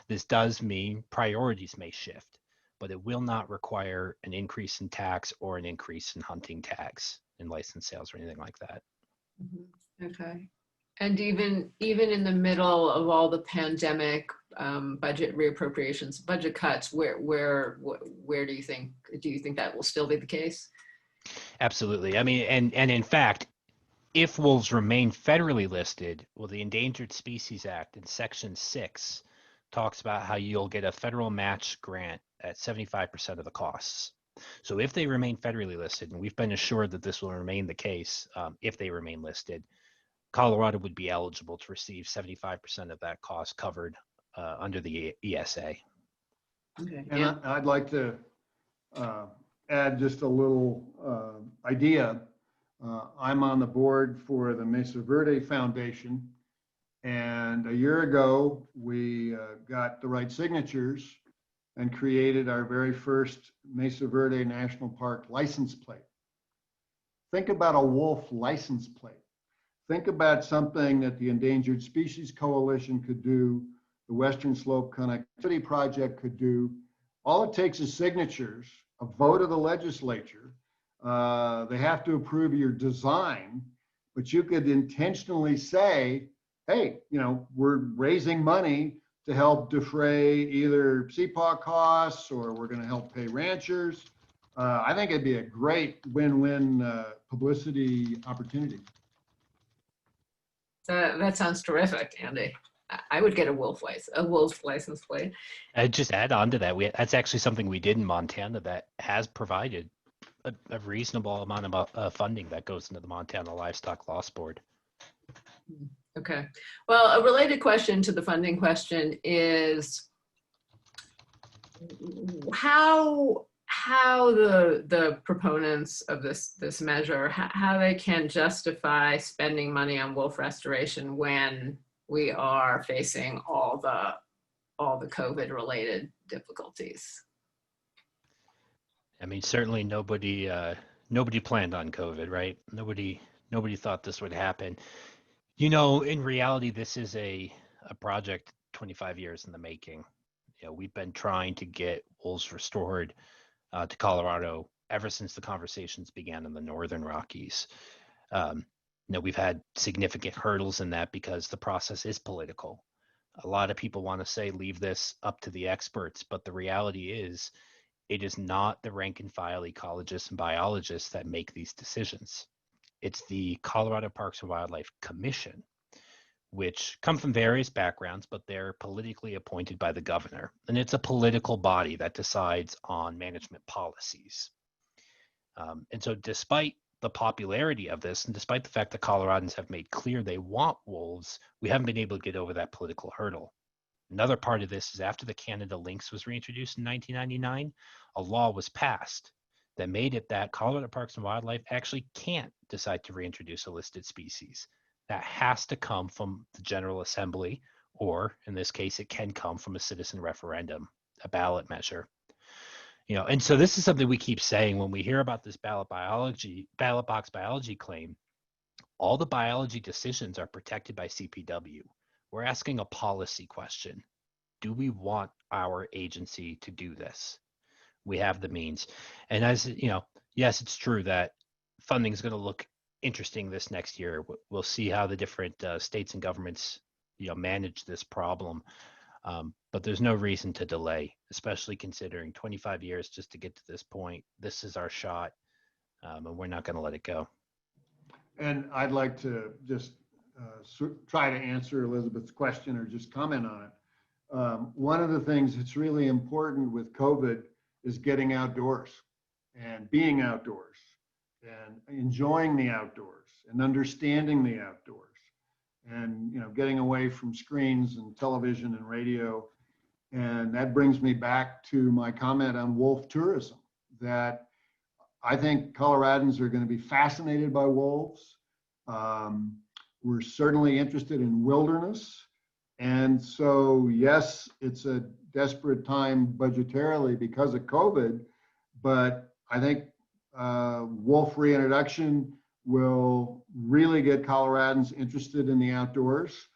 this does mean priorities may shift, but it will not require an increase in tax or an increase in hunting tags and license sales or anything like that. Okay. And even in the middle of all the pandemic budget reappropriations, budget cuts, where do you think that will still be the case? Absolutely. I mean, and in fact, if wolves remain federally listed, well, the Endangered Species Act in Section 6 talks about how you'll get a federal match grant at 75% of the costs. So if they remain federally listed, and we've been assured that this will remain the case if they remain listed, Colorado would be eligible to receive 75% of that cost covered under the ESA. Okay. And I'd like to add just a little idea. I'm on the board for the Mesa Verde Foundation. And a year ago, we got the right signatures and created our very first Mesa Verde National Park license plate. Think about a wolf license plate. Think about something that the Endangered Species Coalition could do, the Western Slope Connectivity Project could do. All it takes is signatures, a vote of the legislature. They have to approve your design, but you could intentionally say, hey, we're raising money to help defray either CPAW costs, or we're going to help pay ranchers. I think it'd be a great win-win publicity opportunity. That sounds terrific, Andy. I would get a wolf license plate. I'd just add on to that, that's actually something we did in Montana that has provided a reasonable amount of funding that goes into the Montana Livestock Loss Board. Okay. Well, a related question to the funding question is how the proponents of this measure, how they can justify spending money on wolf restoration when we are facing all the COVID related difficulties. I mean, certainly nobody planned on COVID, right? Nobody thought this would happen. In reality, this is a project 25 years in the making. We've been trying to get wolves restored to Colorado ever since the conversations began in the Northern Rockies. We've had significant hurdles in that because the process is political. A lot of people want to say leave this up to the experts, but the reality is it is not the rank and file ecologists and biologists that make these decisions. It's the Colorado Parks and Wildlife Commission, which come from various backgrounds, but they're politically appointed by the governor. And it's a political body that decides on management policies. And so despite the popularity of this, and despite the fact that Coloradans have made clear they want wolves, we haven't been able to get over that political hurdle. Another part of this is after the Canada lynx was reintroduced in 1999, a law was passed that made it that Colorado Parks and Wildlife actually can't decide to reintroduce a listed species. That has to come from the General Assembly, or in this case, it can come from a citizen referendum, a ballot measure. And so this is something we keep saying when we hear about this ballot box biology claim. All the biology decisions are protected by CPW. We're asking a policy question. Do we want our agency to do this? We have the means. And as yes, it's true that funding is going to look interesting this next year. We'll see how the different states and governments, manage this problem. But there's no reason to delay, especially considering 25 years just to get to this point. This is our shot, and we're not going to let it go. And I'd like to just try to answer Elizabeth's question or just comment on it. One of the things that's really important with COVID is getting outdoors and being outdoors and enjoying the outdoors and understanding the outdoors and getting away from screens and television and radio. And that brings me back to my comment on wolf tourism, that I think Coloradans are going to be fascinated by wolves. We're certainly interested in wilderness. And so, yes, it's a desperate time budgetarily because of COVID, but I think wolf reintroduction will really get Coloradans interested in the outdoors.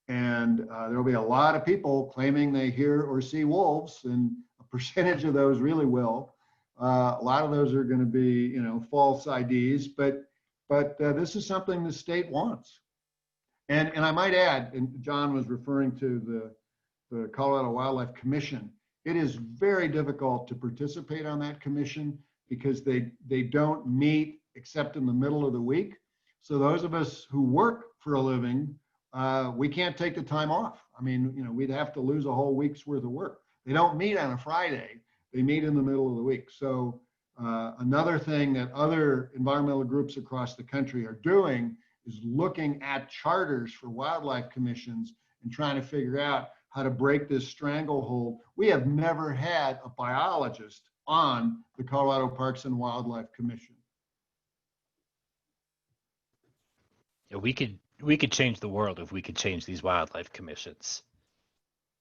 And there'll be a lot of people claiming they hear or see wolves, and a percentage of those really will. A lot of those are going to be, false IDs, but this is something the state wants. And I might add, and John was referring to the Colorado Wildlife Commission. It is very difficult to participate on that commission because they don't meet except in the middle of the week. So those of us who work for a living, we can't take the time off. I mean, we'd have to lose a whole week's worth of work. They don't meet on a Friday. They meet in the middle of the week. So Another thing that other environmental groups across the country are doing is looking at charters for wildlife commissions and trying to figure out how to break this stranglehold. We have never had a biologist on the Colorado Parks and Wildlife Commission. Yeah, we could change the world if we could change these wildlife commissions.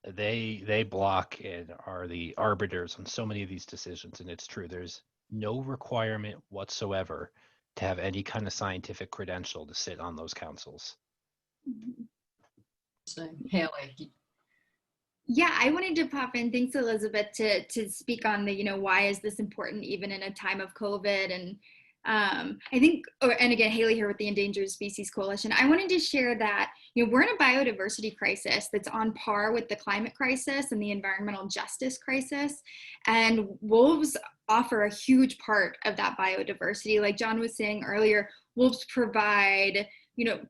They block and are the arbiters on so many of these decisions, and it's true. There's no requirement whatsoever to have any kind of scientific credential to sit on those councils. So, Haley. Yeah, I wanted to pop in. Thanks, Elizabeth, to speak on the, why is this important even in a time of COVID? And I think, and again, Haley here with the Endangered Species Coalition. I wanted to share that, we're in a biodiversity crisis that's on par with the climate crisis and the environmental justice crisis. And wolves offer a huge part of that biodiversity. Like John was saying earlier, wolves provide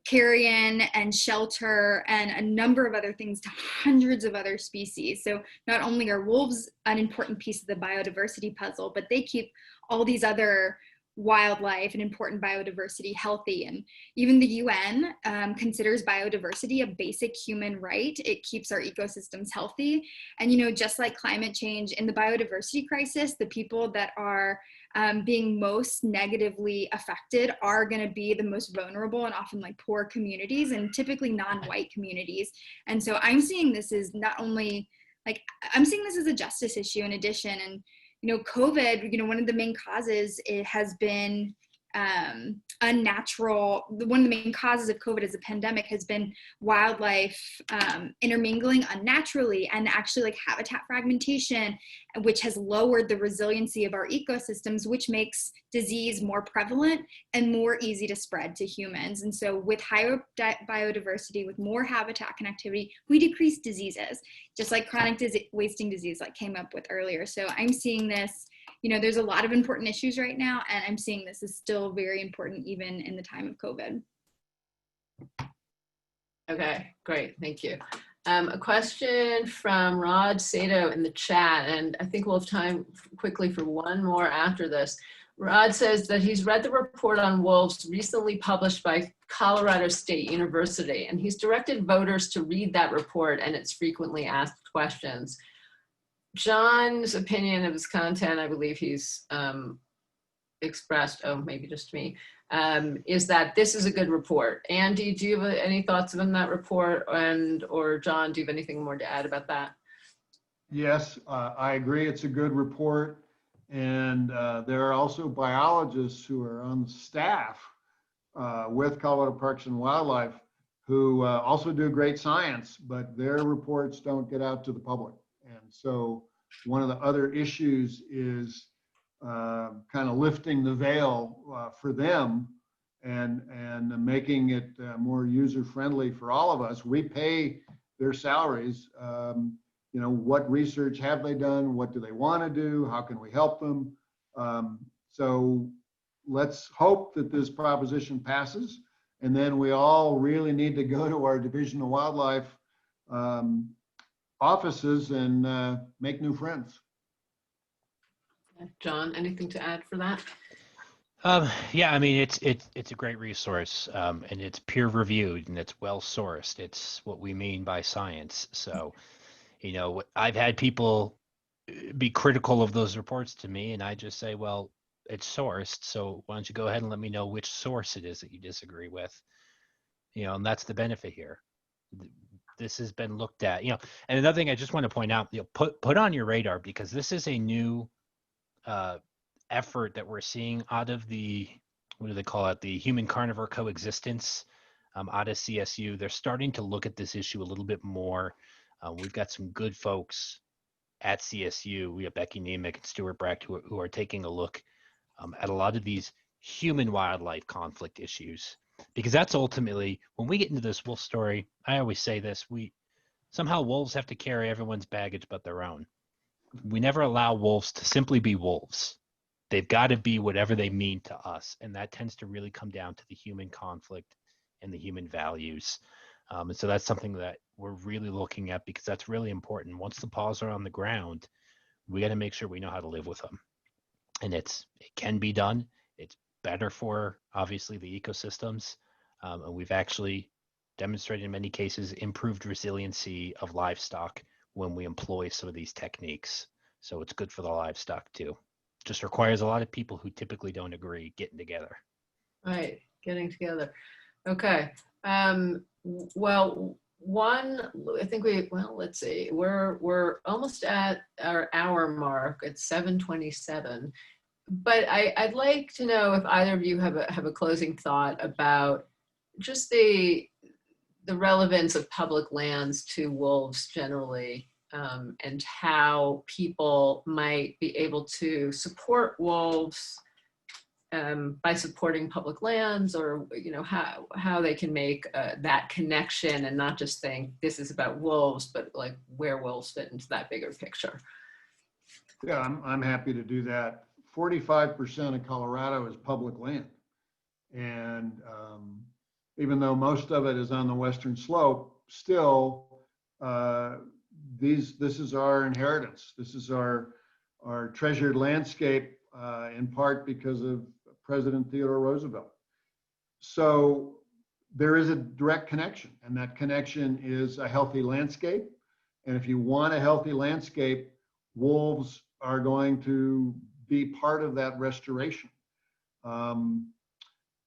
carrion and shelter and a number of other things to hundreds of other species. So not only are wolves an important piece of the biodiversity puzzle, but they keep all these other wildlife and important biodiversity healthy. And even the UN considers biodiversity a basic human right. It keeps our ecosystems healthy. And just like climate change, in the biodiversity crisis, the people that are being most negatively affected are going to be the most vulnerable and often like poor communities and typically non-white communities. And so I'm seeing this as not only I'm seeing this as a justice issue in addition. And COVID, one of the main causes, it has been unnatural. One of the main causes of COVID as a pandemic has been wildlife intermingling unnaturally and actually like habitat fragmentation, which has lowered the resiliency of our ecosystems, which makes disease more prevalent and more easy to spread to humans. And so with higher biodiversity, with more habitat connectivity, we decrease diseases, just like chronic wasting disease like came up with earlier. So I'm seeing this, there's a lot of important issues right now, and I'm seeing this is still very important even in the time of COVID. Okay, great, thank you. A question from Rod Sato in the chat, and I think we'll have time quickly for one more after this. Rod says that he's read the report on wolves recently published by Colorado State University, and he's directed voters to read that report and its frequently asked questions. John's opinion of his content, I believe he's expressed, oh, maybe just me, is that this is a good report. Andy, do you have any thoughts on that report? Or John, do you have anything more to add about that? Yes, I agree. It's a good report. And there are also biologists who are on the staff with Colorado Parks and Wildlife who also do great science, but their reports don't get out to the public. And so one of the other issues is kind of lifting the veil for them and making it more user-friendly for all of us. We pay their salaries. What research have they done? What do they want to do? How can we help them? So let's hope that this proposition passes. And then we all really need to go to our Division of Wildlife offices and make new friends. John, anything to add for that? Yeah, I mean, it's a great resource, and it's peer reviewed and it's well sourced. It's what we mean by science. So, I've had people be critical of those reports to me, and I just say, well, it's sourced. So why don't you go ahead and let me know which source it is that you disagree with? And that's the benefit here. This has been looked at, and another thing I just want to point out, put on your radar, because this is a new effort that we're seeing out of the, what do they call it? The human carnivore coexistence out of CSU. They're starting to look at this issue a little bit more. We've got some good folks at CSU. We have Becky Nemec and Stuart Brecht who are taking a look at a lot of these human wildlife conflict issues, because that's ultimately, when we get into this wolf story, I always say this, somehow wolves have to carry everyone's baggage but their own. We never allow wolves to simply be wolves. They've got to be whatever they mean to us. And that tends to really come down to the human conflict and the human values. And so that's something that we're really looking at, because that's really important. Once the paws are on the ground, we got to make sure we know how to live with them. and it can be done. It's better for obviously the ecosystems, and we've actually demonstrated in many cases improved resiliency of livestock when we employ some of these techniques. So it's good for the livestock too. Just requires a lot of people who typically don't agree getting together. Right, getting together. Okay. Well, I think let's see, we're almost at our hour mark at 7:27. But I'd like to know if either of you have a closing thought about just the relevance of public lands to wolves generally, and how people might be able to support wolves by supporting public lands, or how they can make that connection and not just think this is about wolves, but like where wolves fit into that bigger picture. Yeah, I'm happy to do that. 45% of Colorado is public land. And even though most of it is on the western slope, still, this is our inheritance. This is our treasured landscape, in part because of President Theodore Roosevelt. So there is a direct connection, and that connection is a healthy landscape. And if you want a healthy landscape, wolves are going to be part of that restoration.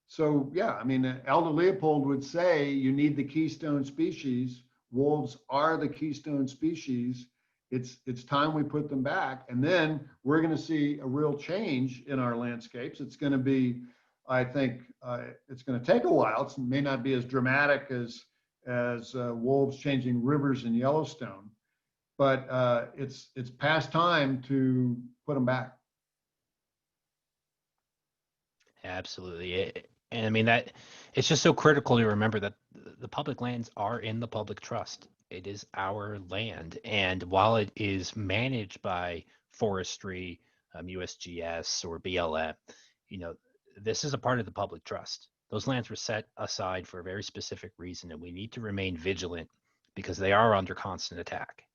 So yeah, I mean, Elder Leopold would say you need the keystone species. Wolves are the keystone species. It's time we put them back, and then we're going to see a real change in our landscapes. It's going to be, I think, it's going to take a while. It may not be as dramatic as wolves changing rivers in Yellowstone, but it's past time to put them back. Absolutely. And I mean, that it's just so critical to remember that the public lands are in the public trust. It is our land. And while it is managed by forestry, USGS or BLM, this is a part of the public trust. Those lands were set aside for a very specific reason, and we need to remain vigilant because they are under constant attack.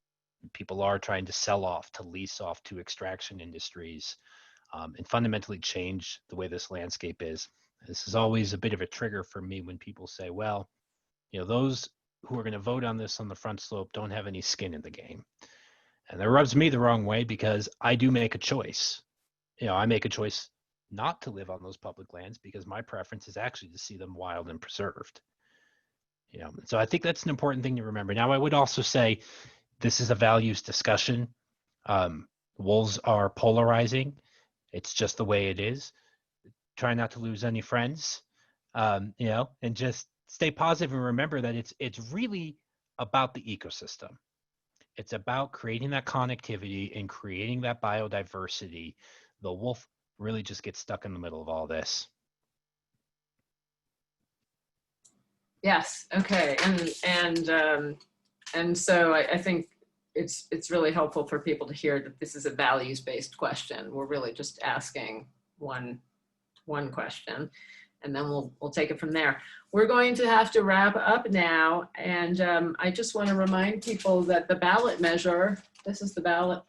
People are trying to sell off, to lease off to extraction industries, and fundamentally change the way this landscape is. This is always a bit of a trigger for me when people say, well, those who are going to vote on this on the front slope don't have any skin in the game. And that rubs me the wrong way because I do make a choice. I make a choice not to live on those public lands because my preference is actually to see them wild and preserved. So I think that's an important thing to remember. Now, I would also say this is a values discussion. Wolves are polarizing. It's just the way it is. Try not to lose any friends, and just stay positive and remember that it's really about the ecosystem. It's about creating that connectivity and creating that biodiversity. The wolf really just gets stuck in the middle of all this. Yes. Okay. And so I think it's really helpful for people to hear that this is a values-based question. We're really just asking one question, and then we'll take it from there. We're going to have to wrap up now, and I just want to remind people that the ballot measure, this is the ballot,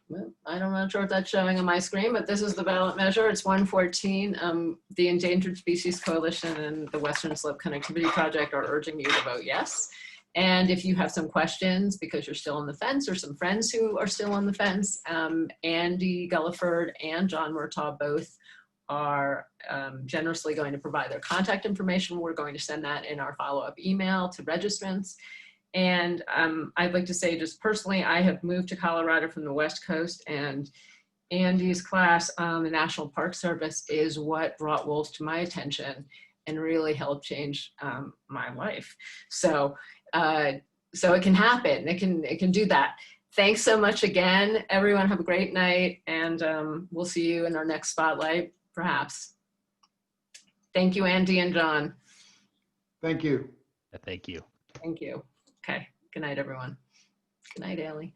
I'm not sure if that's showing on my screen, but this is the ballot measure. It's 114. The Endangered Species Coalition and the Western Slope Connectivity Project are urging you to vote yes. And if you have some questions because you're still on the fence, or some friends who are still on the fence, Andy Gulliford and John Murtaugh both are generously going to provide their contact information. We're going to send that in our follow-up email to registrants. And I'd like to say, just personally, I have moved to Colorado from the West Coast, and Andy's class on the National Park Service is what brought wolves to my attention and really helped change my life. So it can happen. It can do that. Thanks so much again, everyone. Have a great night, and we'll see you in our next spotlight, perhaps. Thank you, Andy and John. Thank you. Thank you. Thank you. Okay. Good night, everyone. Good night, Allie.